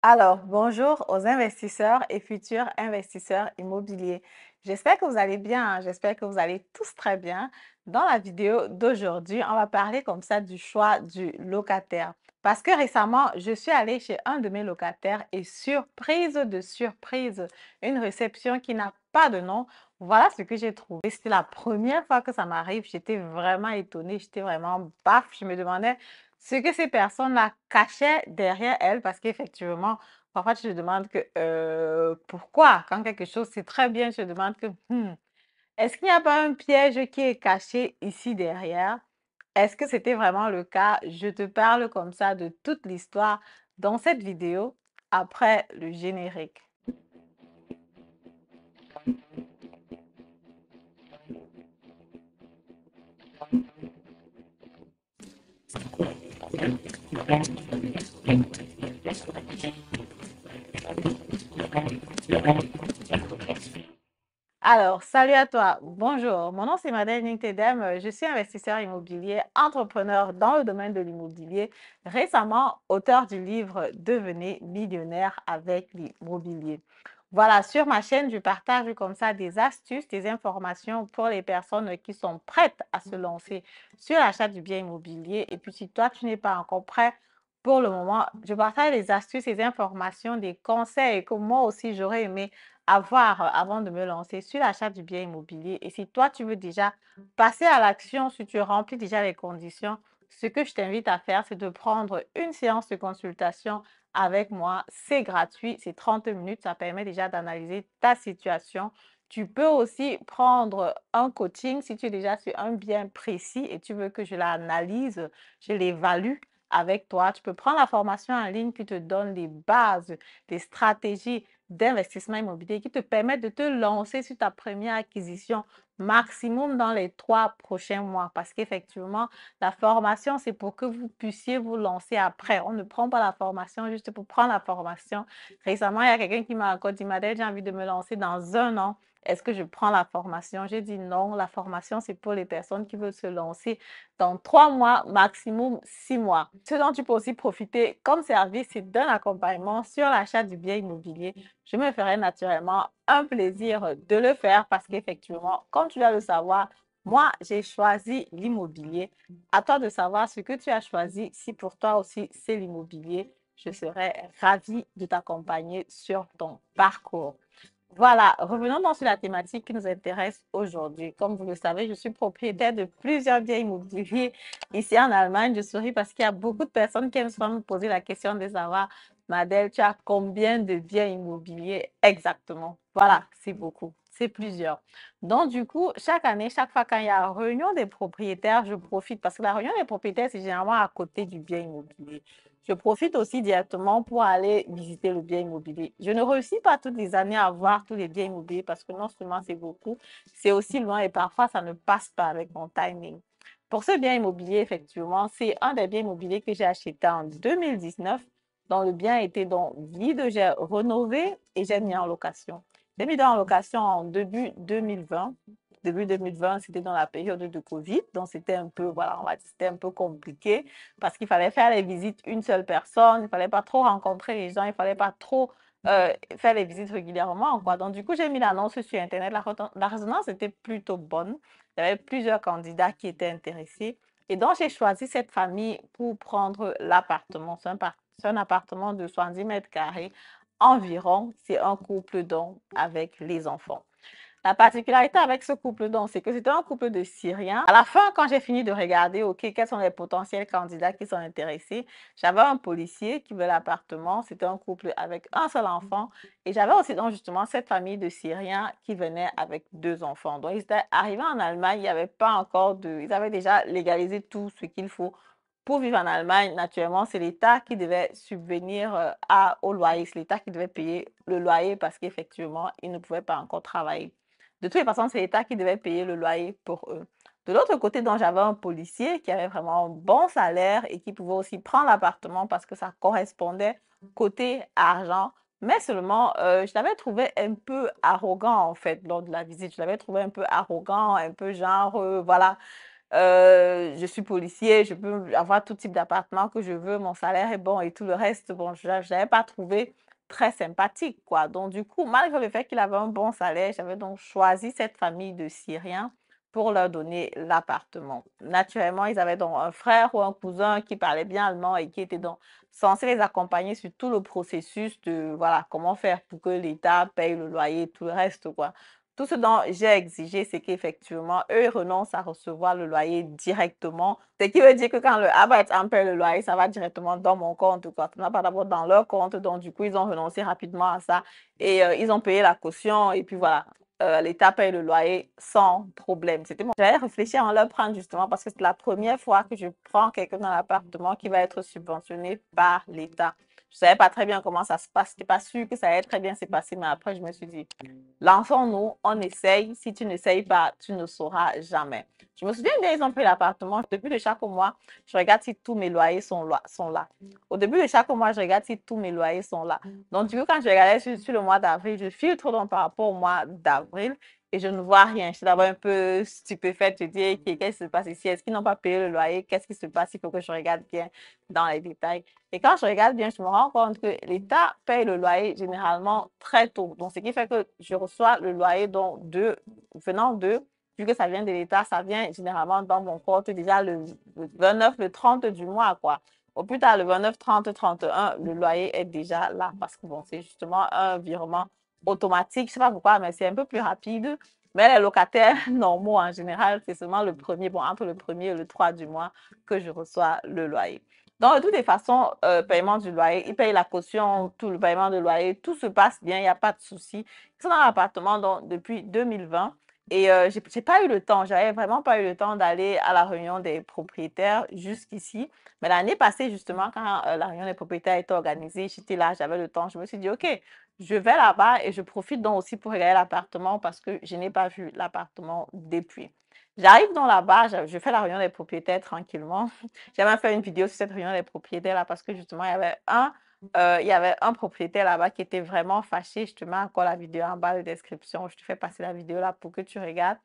Alors, bonjour aux investisseurs et futurs investisseurs immobiliers. J'espère que vous allez bien, hein. J'espère que vous allez tous très bien. Dans la vidéo d'aujourd'hui, on va parler comme ça du choix du locataire. Parce que récemment, je suis allée chez un de mes locataires et surprise de surprise, une réception qui n'a pas de nom. Voilà ce que j'ai trouvé. C'était la première fois que ça m'arrive. J'étais vraiment étonnée, j'étais vraiment baf. Je me demandais ce que ces personnes-là cachaient derrière elles, parce qu'effectivement, parfois tu te demandes que pourquoi, quand quelque chose c'est très bien, je te demande que est-ce qu'il n'y a pas un piège qui est caché ici derrière? Est-ce que c'était vraiment le cas? Je te parle comme ça de toute l'histoire dans cette vidéo après le générique. Alors, salut à toi. Bonjour, mon nom c'est Madeleine Nintedem. Je suis investisseur immobilier, entrepreneur dans le domaine de l'immobilier. Récemment, auteur du livre Devenez millionnaire avec l'immobilier. Voilà, sur ma chaîne, je partage comme ça des astuces, des informations pour les personnes qui sont prêtes à se lancer sur l'achat du bien immobilier. Et puis, si toi, tu n'es pas encore prêt, pour le moment, je partage des astuces, des informations, des conseils que moi aussi j'aurais aimé avoir avant de me lancer sur l'achat du bien immobilier. Et si toi, tu veux déjà passer à l'action, si tu remplis déjà les conditions, ce que je t'invite à faire, c'est de prendre une séance de consultation avec moi. C'est gratuit, c'est 30 minutes. Ça permet déjà d'analyser ta situation. Tu peux aussi prendre un coaching si tu es déjà sur un bien précis et tu veux que je l'analyse, je l'évalue avec toi. Tu peux prendre la formation en ligne qui te donne les bases, des stratégies d'investissement immobilier qui te permettent de te lancer sur ta première acquisition maximum dans les 3 prochains mois. Parce qu'effectivement, la formation, c'est pour que vous puissiez vous lancer après. On ne prend pas la formation juste pour prendre la formation. Récemment, il y a quelqu'un qui m'a encore dit, Madeleine, j'ai envie de me lancer dans un an. Est-ce que je prends la formation? J'ai dit non, la formation, c'est pour les personnes qui veulent se lancer dans 3 mois, maximum 6 mois. Ce dont tu peux aussi profiter comme service, c'est d'un accompagnement sur l'achat du bien immobilier. Je me ferai naturellement un plaisir de le faire parce qu'effectivement, comme tu dois le savoir, moi, j'ai choisi l'immobilier. À toi de savoir ce que tu as choisi. Si pour toi aussi, c'est l'immobilier, je serai ravie de t'accompagner sur ton parcours. Voilà, revenons donc sur la thématique qui nous intéresse aujourd'hui. Comme vous le savez, je suis propriétaire de plusieurs biens immobiliers ici en Allemagne. Je souris parce qu'il y a beaucoup de personnes qui aiment souvent me poser la question de savoir, Madel, tu as combien de biens immobiliers exactement? Voilà, c'est beaucoup, c'est plusieurs. Donc, du coup, chaque année, chaque fois quand il y a réunion des propriétaires, je profite parce que la réunion des propriétaires, c'est généralement à côté du bien immobilier. Je profite aussi directement pour aller visiter le bien immobilier. Je ne réussis pas toutes les années à voir tous les biens immobiliers parce que non seulement c'est beaucoup, c'est aussi loin et parfois ça ne passe pas avec mon timing. Pour ce bien immobilier, effectivement, c'est un des biens immobiliers que j'ai acheté en 2019, dont le bien était donc vide. J'ai rénové et j'ai mis en location. J'ai mis en location en début 2020. Début 2020, c'était dans la période de Covid, donc c'était un peu, voilà, on va dire, c'était un peu compliqué parce qu'il fallait faire les visites une seule personne, il ne fallait pas trop rencontrer les gens, il ne fallait pas trop faire les visites régulièrement, quoi. Donc, du coup, j'ai mis l'annonce sur Internet. La résonance était plutôt bonne. Il y avait plusieurs candidats qui étaient intéressés. Et donc, j'ai choisi cette famille pour prendre l'appartement. C'est un appartement de 70 mètres carrés environ. C'est un couple donc avec les enfants. La particularité avec ce couple, donc, c'est que c'était un couple de Syriens. À la fin, quand j'ai fini de regarder, OK, quels sont les potentiels candidats qui sont intéressés, j'avais un policier qui veut l'appartement. C'était un couple avec un seul enfant. Et j'avais aussi, donc, justement, cette famille de Syriens qui venait avec 2 enfants. Donc, ils étaient arrivés en Allemagne. Il n'y avait pas encore de... Ils avaient déjà légalisé tout ce qu'il faut pour vivre en Allemagne. Naturellement, c'est l'État qui devait subvenir au loyer. C'est l'État qui devait payer le loyer parce qu'effectivement, ils ne pouvaient pas encore travailler. De toutes les façons, c'est l'État qui devait payer le loyer pour eux. De l'autre côté, donc, j'avais un policier qui avait vraiment un bon salaire et qui pouvait aussi prendre l'appartement parce que ça correspondait côté argent. Mais seulement, je l'avais trouvé un peu arrogant, en fait, lors de la visite. Je l'avais trouvé un peu arrogant, un peu genre, voilà. je suis policier, je peux avoir tout type d'appartement que je veux, mon salaire est bon et tout le reste, bon, je n'avais pas trouvé très sympathique, quoi. Donc, du coup, malgré le fait qu'il avait un bon salaire, j'avais donc choisi cette famille de Syriens pour leur donner l'appartement. Naturellement, ils avaient donc un frère ou un cousin qui parlait bien allemand et qui était donc censé les accompagner sur tout le processus de, voilà, comment faire pour que l'État paye le loyer et tout le reste, quoi. Tout ce dont j'ai exigé, c'est qu'effectivement, eux, ils renoncent à recevoir le loyer directement. Ce qui veut dire que quand le Arbeitsamt paye le loyer, ça va directement dans mon compte, quoi. Ça n'a pas d'abord dans leur compte. Donc, du coup, ils ont renoncé rapidement à ça et ils ont payé la caution. Et puis voilà, l'État paye le loyer sans problème. C'était bon. J'avais réfléchi à en leur prendre justement parce que c'est la première fois que je prends quelqu'un dans l'appartement qui va être subventionné par l'État. Je ne savais pas très bien comment ça se passe. Je n'étais pas sûre que ça allait très bien se passer, mais après, je me suis dit, lançons-nous, on essaye. Si tu n'essayes pas, tu ne sauras jamais. Je me souviens bien, ils ont pris l'appartement. Au début de chaque mois, je regarde si tous mes loyers sont là. Au début de chaque mois, je regarde si tous mes loyers sont là. Donc, du coup, quand je regardais sur le mois d'avril, je filtre donc par rapport au mois d'avril et je ne vois rien. Je suis d'abord un peu stupéfaite. Je dis, qu'est-ce qui se passe ici? Est-ce qu'ils n'ont pas payé le loyer? Qu'est-ce qui se passe? Il faut que je regarde bien dans les détails. Et quand je regarde bien, je me rends compte que l'État paye le loyer généralement très tôt. Donc, ce qui fait que je reçois le loyer venant d'eux, vu que ça vient de l'État, ça vient généralement dans mon compte déjà le 29, le 30 du mois, quoi. Au plus tard, le 29, 30, 31, le loyer est déjà là parce que bon, c'est justement un virement automatique. Je ne sais pas pourquoi, mais c'est un peu plus rapide. Mais les locataires normaux, en général, c'est seulement le premier, bon, entre le premier et le 3 du mois que je reçois le loyer. Donc, de toutes les façons, paiement du loyer, ils payent la caution, tout le paiement de loyer, tout se passe bien, il n'y a pas de souci. Ils sont dans l'appartement depuis 2020 et j'ai pas eu le temps, j'avais vraiment pas eu le temps d'aller à la réunion des propriétaires jusqu'ici. Mais l'année passée, justement, quand la réunion des propriétaires était organisée, j'étais là, j'avais le temps. Je me suis dit, OK, je vais là-bas et je profite donc aussi pour regarder l'appartement parce que je n'ai pas vu l'appartement depuis. J'arrive donc là-bas, je fais la réunion des propriétaires tranquillement. J'ai même fait une vidéo sur cette réunion des propriétaires là parce que justement, il y avait un propriétaire là-bas qui était vraiment fâché. Je te mets encore la vidéo en bas de description. Je te fais passer la vidéo là pour que tu regardes.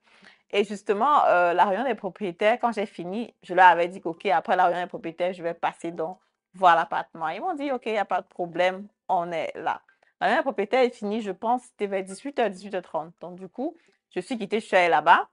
Et justement, la réunion des propriétaires, quand j'ai fini, je leur avais dit qu'OK, après la réunion des propriétaires, je vais passer donc voir l'appartement. Ils m'ont dit, OK, il n'y a pas de problème, on est là. La réunion des propriétaires est finie, je pense, c'était vers 18h, 18h30. Donc, du coup, je suis quittée, je suis allée là-bas.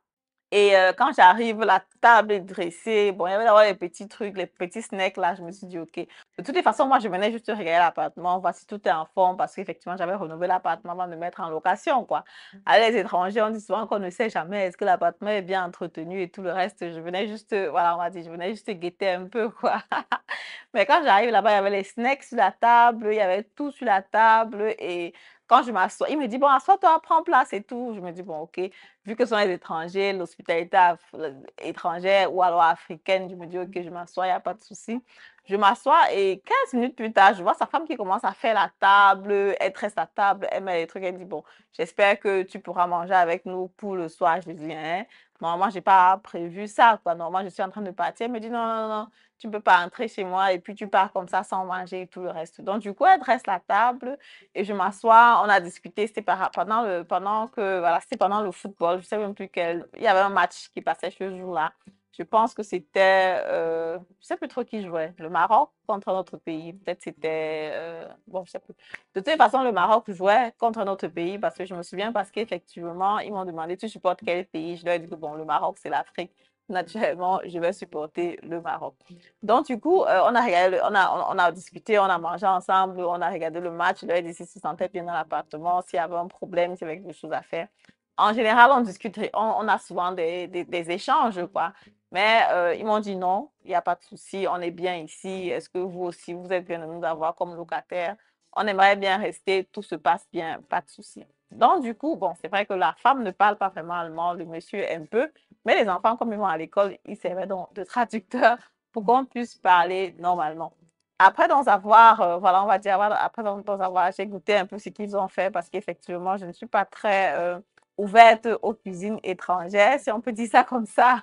Et quand j'arrive, la table est dressée. Bon, il y avait d'abord les petits trucs, les petits snacks là. Je me suis dit, OK. De toutes les façons, moi, je venais juste regarder l'appartement, voir si tout est en forme, parce qu'effectivement, j'avais rénové l'appartement avant de le mettre en location, quoi. À les étrangers, on dit souvent qu'on ne sait jamais est-ce que l'appartement est bien entretenu et tout le reste. Je venais juste, voilà, on va dire, je venais juste guetter un peu, quoi. Mais quand j'arrive là-bas, il y avait les snacks sur la table, il y avait tout sur la table. Et quand je m'assois, il me dit, bon, assois-toi, prends place et tout. Je me dis, bon, OK. Vu que ce sont les étrangers, l'hospitalité étrangère ou alors africaine, je me dis, OK, je m'assois, il n'y a pas de souci. Je m'assois et 15 minutes plus tard, je vois sa femme qui commence à faire la table, elle tresse la table, elle met les trucs, elle dit, bon, j'espère que tu pourras manger avec nous pour le soir. Je dis, hein, normalement, je n'ai pas prévu ça, quoi. Normalement, je suis en train de partir. Elle me dit, non, non, non, tu ne peux pas entrer chez moi et puis tu pars comme ça sans manger et tout le reste. Donc, du coup, elle dresse la table et je m'assois. On a discuté. C'était pendant le football. Je ne sais même plus quel. Il y avait un match qui passait ce jour-là. Je pense que c'était, je ne sais plus trop qui jouait, le Maroc contre notre pays. Peut-être c'était, bon, je ne sais plus. De toute façon, le Maroc jouait contre notre pays parce que je me souviens parce qu'effectivement, ils m'ont demandé, tu supportes quel pays? Je leur ai dit que bon, le Maroc, c'est l'Afrique. Naturellement, je vais supporter le Maroc. Donc, du coup, on a regardé, on a discuté, on a mangé ensemble, on a regardé le match. Je leur ai dit s'ils se sentaient bien dans l'appartement, s'il y avait un problème, s'il y avait quelque chose à faire. En général, on discute, on a souvent des échanges, quoi. Mais ils m'ont dit non, il n'y a pas de souci, on est bien ici. Est-ce que vous aussi, vous êtes bien de nous avoir comme locataires? On aimerait bien rester, tout se passe bien, pas de souci. Donc, du coup, bon, c'est vrai que la femme ne parle pas vraiment allemand, le monsieur un peu, mais les enfants, comme ils vont à l'école, ils servaient donc de traducteur pour qu'on puisse parler normalement. Après d'en avoir, voilà, on va dire, voilà, après d'en avoir, j'ai goûté un peu ce qu'ils ont fait parce qu'effectivement, je ne suis pas très ouverte aux cuisines étrangères, si on peut dire ça comme ça.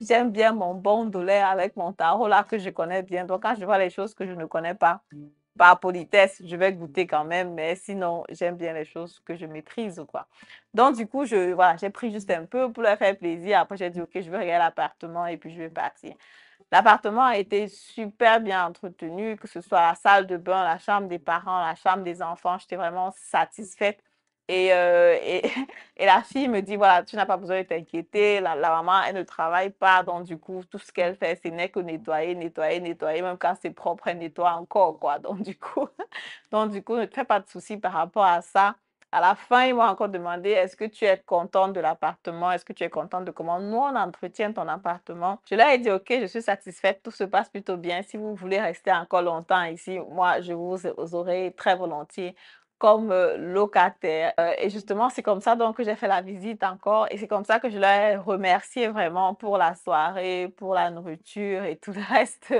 J'aime bien mon bon dollar avec mon tarot là que je connais bien. Donc, quand je vois les choses que je ne connais pas, par politesse, je vais goûter quand même, mais sinon, j'aime bien les choses que je maîtrise, quoi. Donc, du coup, voilà, j'ai pris juste un peu pour leur faire plaisir. Après, j'ai dit, OK, je vais regarder l'appartement et puis je vais partir. L'appartement a été super bien entretenu, que ce soit la salle de bain, la chambre des parents, la chambre des enfants. J'étais vraiment satisfaite. Et et la fille me dit, voilà, tu n'as pas besoin de t'inquiéter. La maman, elle ne travaille pas. Donc, du coup, tout ce qu'elle fait, ce n'est que nettoyer, nettoyer, nettoyer. Même quand c'est propre, elle nettoie encore, quoi. Donc, du coup, ne te fais pas de soucis par rapport à ça. À la fin, ils m'ont encore demandé, est-ce que tu es contente de l'appartement? Est-ce que tu es contente de comment nous, on entretient ton appartement? Je leur ai dit, OK, je suis satisfaite, tout se passe plutôt bien. Si vous voulez rester encore longtemps ici, moi, je vous aurai très volontiers comme locataire. Et justement, c'est comme ça donc que j'ai fait la visite encore. Et c'est comme ça que je leur ai remercié vraiment pour la soirée, pour la nourriture et tout le reste.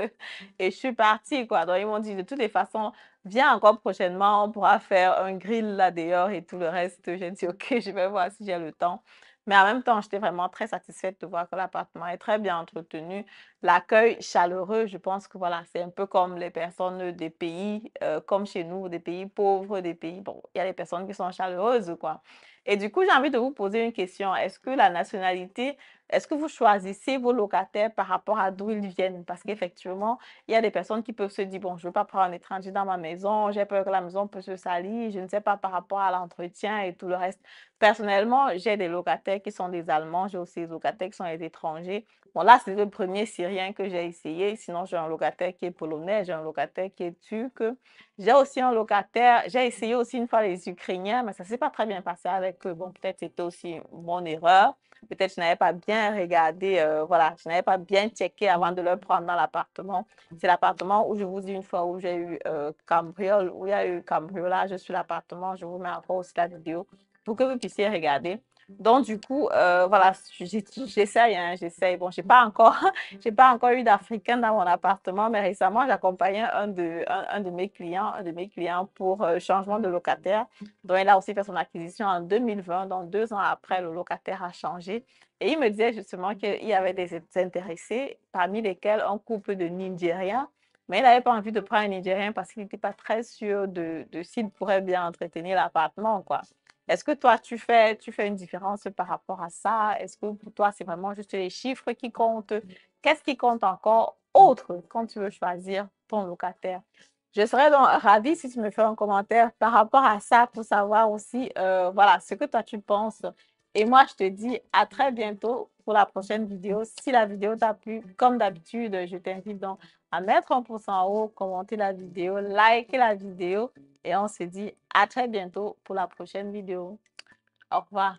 Et je suis partie, quoi. Donc, ils m'ont dit, de toutes les façons, viens encore prochainement, on pourra faire un grill là dehors et tout le reste. J'ai dit, OK, je vais voir si j'ai le temps. Mais en même temps, j'étais vraiment très satisfaite de voir que l'appartement est très bien entretenu. L'accueil chaleureux, je pense que voilà, c'est un peu comme les personnes des pays comme chez nous, des pays pauvres, des pays, bon, il y a des personnes qui sont chaleureuses, quoi. Et du coup, j'ai envie de vous poser une question. Est-ce que la nationalité, est-ce que vous choisissez vos locataires par rapport à d'où ils viennent? Parce qu'effectivement, il y a des personnes qui peuvent se dire, bon, je ne veux pas prendre un étranger dans ma maison, j'ai peur que la maison peut se salir, je ne sais pas par rapport à l'entretien et tout le reste. Personnellement, j'ai des locataires qui sont des Allemands, j'ai aussi des locataires qui sont des étrangers. Bon, là, c'est le premier Syrien que j'ai essayé. Sinon, j'ai un locataire qui est polonais, j'ai un locataire qui est turc. J'ai aussi un locataire, j'ai essayé aussi une fois les Ukrainiens, mais ça ne s'est pas très bien passé avec eux. Bon, peut-être c'était aussi mon erreur. Peut-être je n'avais pas bien regardé, voilà, je n'avais pas bien checké avant de le prendre dans l'appartement. C'est l'appartement où je vous dis une fois où j'ai eu cambriole, où il y a eu cambriolage sur l'appartement. Je vous mets encore aussi la vidéo pour que vous puissiez regarder. Donc, du coup, voilà, j'essaye, hein, j'essaye. Bon, j'ai pas encore eu d'Africain dans mon appartement, mais récemment, j'accompagnais un de mes clients pour changement de locataire. Donc, il a aussi fait son acquisition en 2020. Donc, 2 ans après, le locataire a changé. Et il me disait justement qu'il y avait des intéressés, parmi lesquels un couple de Nigériens. Mais il n'avait pas envie de prendre un Nigérien parce qu'il n'était pas très sûr de s'il pourrait bien entretenir l'appartement, quoi. Est-ce que toi, tu fais une différence par rapport à ça? Est-ce que pour toi, c'est vraiment juste les chiffres qui comptent? Qu'est-ce qui compte encore autre quand tu veux choisir ton locataire? Je serais donc ravie si tu me fais un commentaire par rapport à ça pour savoir aussi, voilà, ce que toi tu penses. Et moi, je te dis à très bientôt pour la prochaine vidéo. Si la vidéo t'a plu, comme d'habitude, je t'invite donc à mettre un pouce en haut, commenter la vidéo, liker la vidéo et on se dit à très bientôt pour la prochaine vidéo. Au revoir.